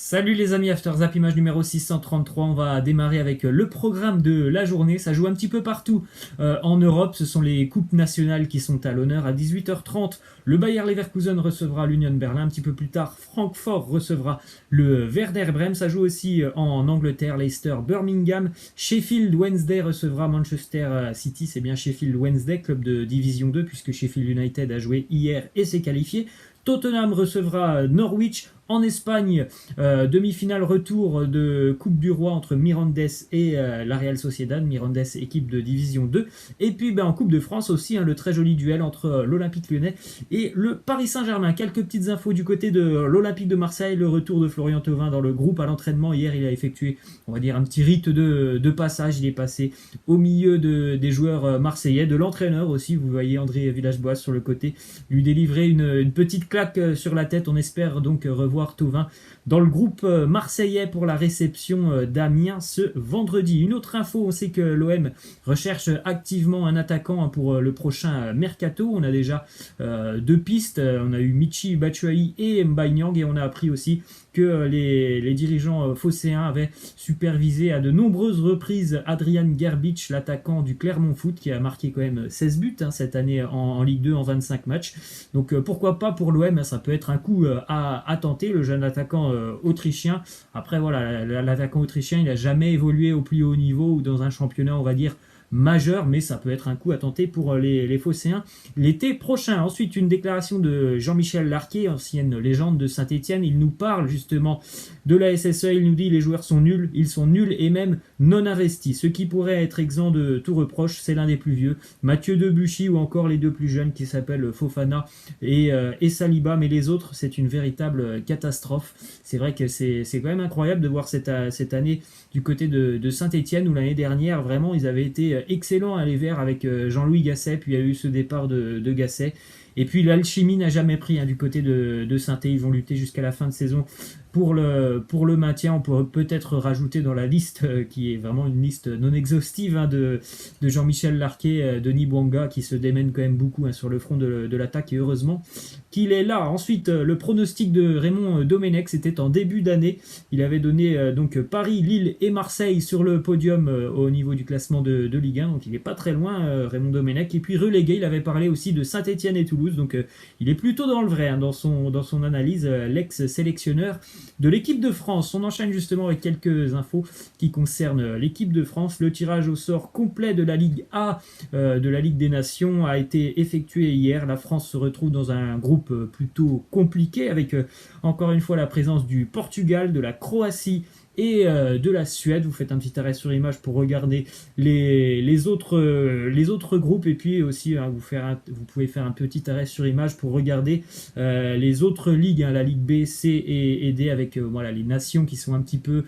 Salut les amis, After Zap, image numéro 633, on va démarrer avec le programme de la journée. Ça joue un petit peu partout en Europe, ce sont les coupes nationales qui sont à l'honneur. À 18h30, le Bayer Leverkusen recevra l'Union Berlin. Un petit peu plus tard, Francfort recevra le Werder Bremen. Ça joue aussi en Angleterre, Leicester, Birmingham. Sheffield Wednesday recevra Manchester City, c'est bien Sheffield Wednesday, club de Division 2, puisque Sheffield United a joué hier et s'est qualifié. Tottenham recevra Norwich. En Espagne, demi-finale retour de Coupe du Roi entre Mirandes et la Real Sociedad. Mirandes, équipe de Division 2. Et puis en Coupe de France aussi, le très joli duel entre l'Olympique Lyonnais et le Paris Saint-Germain. Quelques petites infos du côté de l'Olympique de Marseille. Le retour de Florian Thauvin dans le groupe à l'entraînement. Hier, il a effectué, on va dire, un petit rite de passage. Il est passé au milieu des joueurs marseillais, de l'entraîneur aussi. Vous voyez André Villas-Boas sur le côté lui délivrer une petite claque sur la tête. On espère donc revoir Thauvin dans le groupe marseillais pour la réception d'Amiens ce vendredi. Une autre info, on sait que l'OM recherche activement un attaquant pour le prochain mercato. On a déjà deux pistes, on a eu Michy Batshuayi et Mbaye et on a appris aussi que les dirigeants phocéens avaient supervisé à de nombreuses reprises Adrian Gerbic, l'attaquant du Clermont Foot, qui a marqué quand même 16 buts cette année en Ligue 2 en 25 matchs. Donc pourquoi pas pour l'OM, ça peut être un coup à tenter, le jeune attaquant autrichien. Après voilà, l'attaquant autrichien, il n'a jamais évolué au plus haut niveau ou dans un championnat, on va dire, majeur, mais ça peut être un coup à tenter pour les Phocéens l'été prochain. Ensuite, une déclaration de Jean-Michel Larquet, ancienne légende de Saint-Etienne. Il nous parle justement de la SSE. Il nous dit les joueurs sont nuls, ils sont nuls et même non investis. Ce qui pourrait être exempt de tout reproche, c'est l'un des plus vieux, Mathieu Debuchy, ou encore les deux plus jeunes qui s'appellent Fofana et Saliba, mais les autres, c'est une véritable catastrophe. C'est vrai que c'est quand même incroyable de voir cette année du côté de Saint-Etienne, où l'année dernière, vraiment, ils avaient été excellents les Verts avec Jean-Louis Gasset, puis il y a eu ce départ de Gasset. Et puis l'alchimie n'a jamais pris du côté de Saint-Étienne. Ils vont lutter jusqu'à la fin de saison pour le maintien. On pourrait peut-être rajouter dans la liste, qui est vraiment une liste non exhaustive, de Jean-Michel Larquet, Denis Bouanga, qui se démène quand même beaucoup sur le front de l'attaque, et heureusement qu'il est là. Ensuite, le pronostic de Raymond Domenech, c'était en début d'année. Il avait donné donc Paris, Lille et Marseille sur le podium au niveau du classement de Ligue 1, donc il n'est pas très loin, Raymond Domenech. Et puis relégué, il avait parlé aussi de Saint-Etienne et Toulouse, donc il est plutôt dans le vrai dans son analyse, l'ex-sélectionneur de l'équipe de France. On enchaîne justement avec quelques infos qui concernent l'équipe de France. Le tirage au sort complet de la Ligue A, de la Ligue des Nations, a été effectué hier. La France se retrouve dans un groupe plutôt compliqué, avec encore une fois la présence du Portugal, de la Croatie et de la Suède. Vous faites un petit arrêt sur image pour regarder les autres groupes, et puis aussi vous pouvez faire un petit arrêt sur image pour regarder les autres ligues, la Ligue B, C et D, avec les nations qui sont un petit peu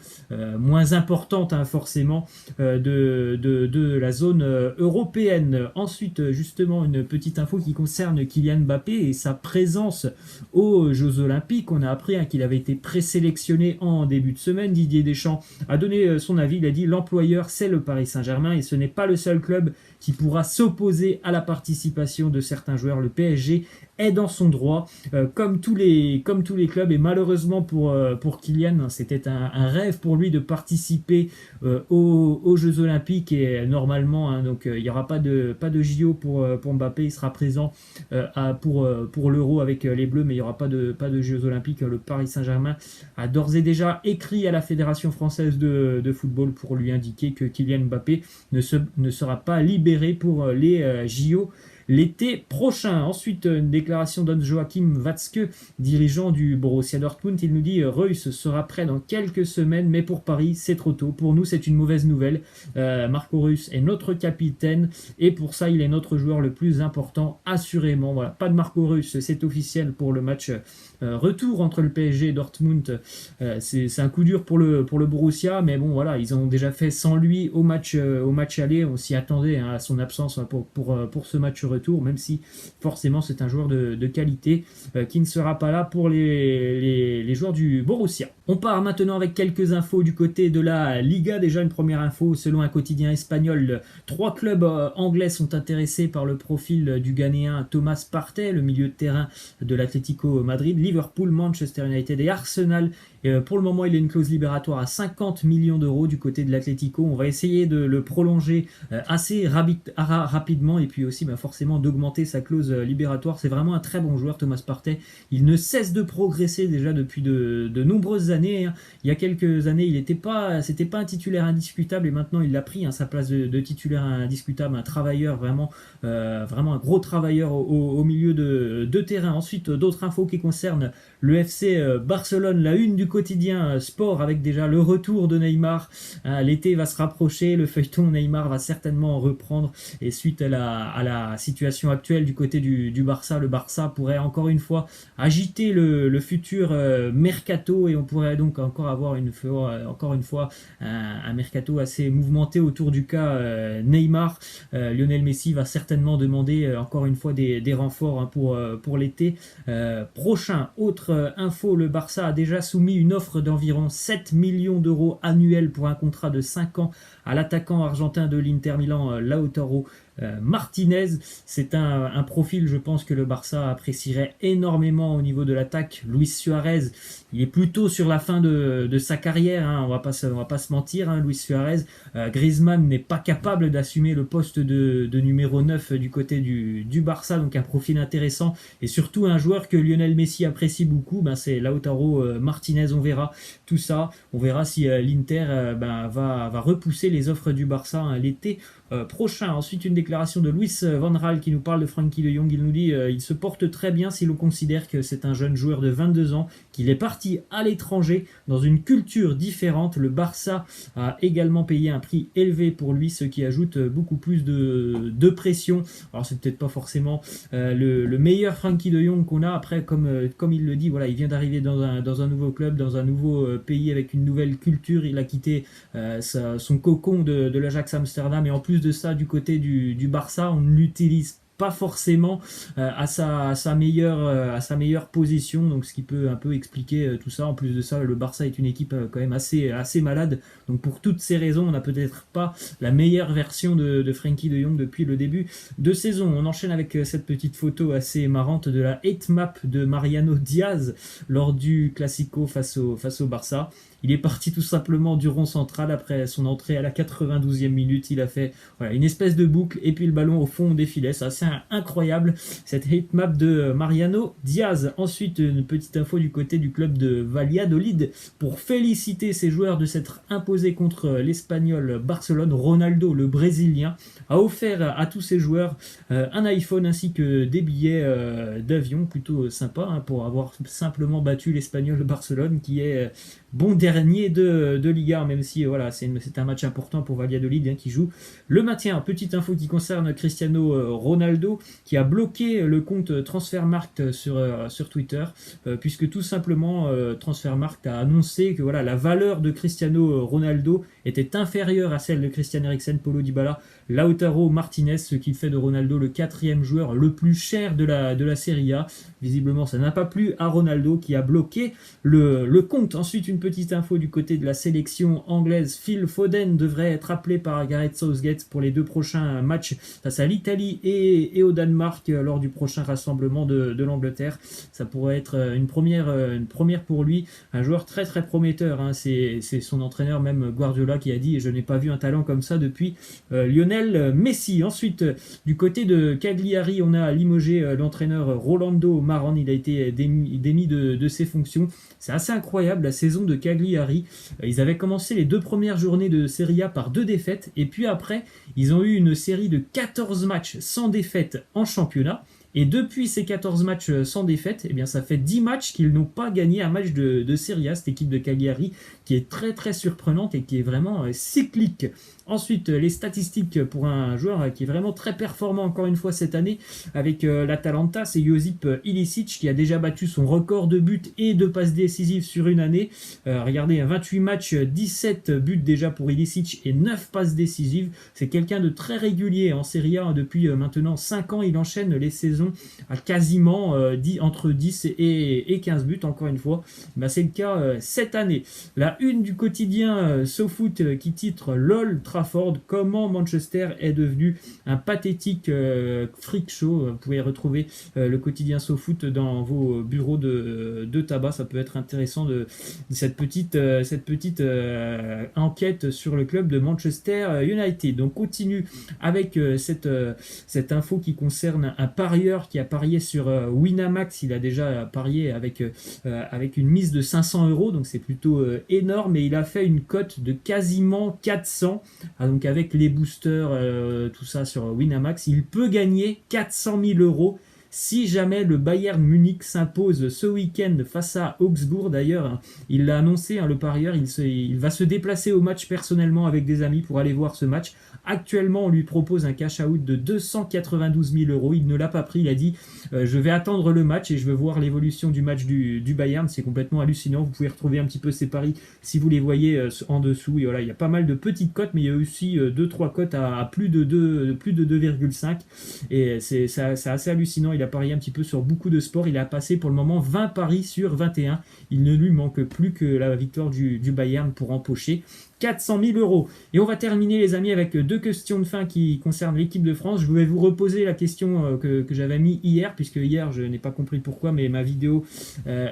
moins importantes forcément de la zone européenne. Ensuite, justement, une petite info qui concerne Kylian Mbappé et sa présence aux Jeux Olympiques. On a appris qu'il avait été présélectionné en début de semaine. Didier Deschamps a donné son avis. Il a dit l'employeur, c'est le Paris Saint-Germain, et ce n'est pas le seul club qui pourra s'opposer à la participation de certains joueurs. Le PSG est dans son droit, comme tous les clubs, et malheureusement pour Kylian, c'était un rêve pour lui de participer aux Jeux Olympiques, et normalement, donc il n'y aura pas de JO pour Mbappé. Il sera présent pour l'Euro avec les Bleus, mais il n'y aura pas de Jeux Olympiques. Le Paris Saint-Germain a d'ores et déjà écrit à la Fédération française de football pour lui indiquer que Kylian Mbappé ne sera pas libéré pour les JO l'été prochain. Ensuite, une déclaration d'Hans-Joachim Watzke, dirigeant du Borussia Dortmund. Il nous dit Reus sera prêt dans quelques semaines, mais pour Paris, c'est trop tôt. Pour nous, c'est une mauvaise nouvelle. Marco Reus est notre capitaine, et pour ça, il est notre joueur le plus important, assurément. Voilà, pas de Marco Reus, c'est officiel pour le match retour entre le PSG et Dortmund. C'est un coup dur pour le Borussia, mais bon, voilà, ils ont déjà fait sans lui au match aller. On s'y attendait à son absence pour ce match retour, même si forcément c'est un joueur de qualité qui ne sera pas là pour les joueurs du Borussia. On part maintenant avec quelques infos du côté de la Liga. Déjà, une première info, selon un quotidien espagnol, 3 clubs anglais sont intéressés par le profil du Ghanéen Thomas Partey, le milieu de terrain de l'Atlético Madrid. Liverpool, Manchester United et Arsenal Pour le moment, il a une clause libératoire à 50 millions d'euros du côté de l'Atlético. On va essayer de le prolonger assez rapidement et puis aussi forcément d'augmenter sa clause libératoire. C'est vraiment un très bon joueur, Thomas Partey. Il ne cesse de progresser déjà depuis de nombreuses années. Il y a quelques années, c'était pas un titulaire indiscutable et maintenant il a pris sa place de titulaire indiscutable, un travailleur vraiment un gros travailleur au milieu de terrain. Ensuite, d'autres infos qui concernent le FC Barcelone, la une du quotidien sport avec déjà le retour de Neymar. L'été va se rapprocher, le feuilleton Neymar va certainement reprendre et suite à la situation actuelle du côté du Barça, le Barça pourrait encore une fois agiter le futur mercato et on pourrait donc encore avoir encore une fois un mercato assez mouvementé autour du cas Neymar. Lionel Messi va certainement demander encore une fois des renforts pour l'été prochain. Autre info, le Barça a déjà soumis une offre d'environ 7 millions d'euros annuels pour un contrat de 5 ans à l'attaquant argentin de l'Inter Milan, Lautaro Martinez. C'est un profil, je pense, que le Barça apprécierait énormément au niveau de l'attaque. Luis Suarez, il est plutôt sur la fin de sa carrière, on va pas se mentir, Luis Suarez. Griezmann n'est pas capable d'assumer le poste de numéro 9 du côté du Barça, donc un profil intéressant et surtout un joueur que Lionel Messi apprécie beaucoup, c'est Lautaro Martinez. On verra tout ça, on verra si l'Inter va repousser les offres du Barça l'été prochain. Ensuite, une déclaration de Louis Van Gaal qui nous parle de Frenkie de Jong. Il nous dit il se porte très bien si l'on considère que c'est un jeune joueur de 22 ans, qu'il est parti à l'étranger dans une culture différente. Le Barça a également payé un prix élevé pour lui, ce qui ajoute beaucoup plus de pression. Alors c'est peut-être pas forcément le meilleur Frenkie de Jong qu'on a. Après, comme il le dit, voilà, il vient d'arriver dans un nouveau club, dans un nouveau pays avec une nouvelle culture. Il a quitté son cocon de l'Ajax Amsterdam et en plus de ça, du côté du Barça, on ne l'utilise pas forcément à sa meilleure position, donc ce qui peut un peu expliquer tout ça. En plus de ça, le Barça est une équipe quand même assez malade, donc pour toutes ces raisons, on n'a peut-être pas la meilleure version de Frenkie de Jong depuis le début de saison. On enchaîne avec cette petite photo assez marrante de la hate map de Mariano Diaz lors du Classico face au Barça. Il est parti tout simplement du rond central après son entrée à la 92e minute. Il a fait une espèce de boucle et puis le ballon au fond défilait. C'est assez incroyable cette hate map de Mariano Diaz. Ensuite, une petite info du côté du club de Valladolid pour féliciter ses joueurs de s'être imposés contre l'Espagnol Barcelone. Ronaldo, le Brésilien, a offert à tous ses joueurs un iPhone ainsi que des billets d'avion. Plutôt sympa pour avoir simplement battu l'Espagnol Barcelone qui est bon dernier de Liga, même si c'est un match important pour Valladolid qui joue le maintien. Petite info qui concerne Cristiano Ronaldo qui a bloqué le compte Transfermarkt sur Twitter puisque tout simplement Transfermarkt a annoncé que la valeur de Cristiano Ronaldo était inférieure à celle de Christian Eriksen, Paulo Dybala, Lautaro Martinez, ce qui fait de Ronaldo le 4e joueur le plus cher de la Serie A. Visiblement, ça n'a pas plu à Ronaldo qui a bloqué le compte. Ensuite, une petite info du côté de la sélection anglaise. Phil Foden devrait être appelé par Gareth Southgate pour les 2 prochains matchs face à l'Italie et au Danemark lors du prochain rassemblement de l'Angleterre. Ça pourrait être une première pour lui. Un joueur très très prometteur. C'est son entraîneur même Guardiola qui a dit « Je n'ai pas vu un talent comme ça depuis Lionel Messi ». Ensuite, du côté de Cagliari, on a limogé l'entraîneur Rolando Maran. Il a été démis de ses fonctions. C'est assez incroyable la saison de Cagliari. Ils avaient commencé les 2 premières journées de Serie A par 2 défaites et puis après ils ont eu une série de 14 matchs sans défaite en championnat. Et depuis ces 14 matchs sans défaite, ça fait 10 matchs qu'ils n'ont pas gagné un match de Serie A, cette équipe de Cagliari, qui est très très surprenante et qui est vraiment cyclique. Ensuite, les statistiques pour un joueur qui est vraiment très performant encore une fois cette année avec l'Atalanta, c'est Josip Ilicic qui a déjà battu son record de buts et de passes décisives sur une année. Regardez, 28 matchs, 17 buts déjà pour Ilicic et 9 passes décisives. C'est quelqu'un de très régulier en Serie A depuis maintenant 5 ans. Il enchaîne les saisons saison à quasiment entre 10 et 15 buts, encore une fois. C'est le cas cette année. La une du quotidien SoFoot qui titre LOL Trafford, comment Manchester est devenu un pathétique freak show. Vous pouvez retrouver le quotidien SoFoot dans vos bureaux de tabac. Ça peut être intéressant de cette petite enquête sur le club de Manchester United. Donc continue avec cette info qui concerne un parieur qui a parié sur Winamax. Il a déjà parié avec une mise de 500 €, donc c'est plutôt énorme, et il a fait une cote de quasiment 400. Donc avec les boosters, tout ça sur Winamax, il peut gagner 400 000 € si jamais le Bayern Munich s'impose ce week-end face à Augsbourg. D'ailleurs, hein, il l'a annoncé, hein, le parieur, il va se déplacer au match personnellement avec des amis pour aller voir ce match. Actuellement, on lui propose un cash-out de 292 000 €. Il ne l'a pas pris, il a dit je vais attendre le match et je veux voir l'évolution du match du Bayern. C'est complètement hallucinant. Vous pouvez retrouver un petit peu ces paris si vous les voyez en dessous. Et voilà, il y a pas mal de petites cotes, mais il y a aussi 2-3 cotes à plus de 2,5. Et c'est assez hallucinant. Il a parié un petit peu sur beaucoup de sports. Il a passé pour le moment 20 paris sur 21. Il ne lui manque plus que la victoire du Bayern pour empocher 400 000 €. Et on va terminer, les amis, avec deux questions de fin qui concernent l'équipe de France. Je vais vous reposer la question que j'avais mis hier, puisque hier, je n'ai pas compris pourquoi, mais ma vidéo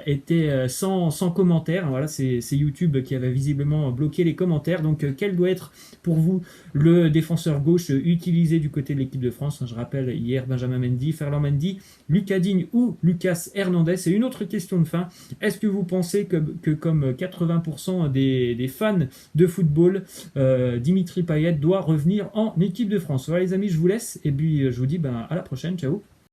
était sans commentaire. Voilà, c'est YouTube qui avait visiblement bloqué les commentaires. Donc, quel doit être pour vous le défenseur gauche utilisé du côté de l'équipe de France? Je rappelle, hier, Benjamin Mendy, Ferland Mendy, Lucas Digne ou Lucas Hernandez. Et une autre question de fin, est-ce que vous pensez que comme 80% des fans de football, Dimitri Payet doit revenir en équipe de France? Voilà les amis, je vous laisse et puis je vous dis à la prochaine, ciao.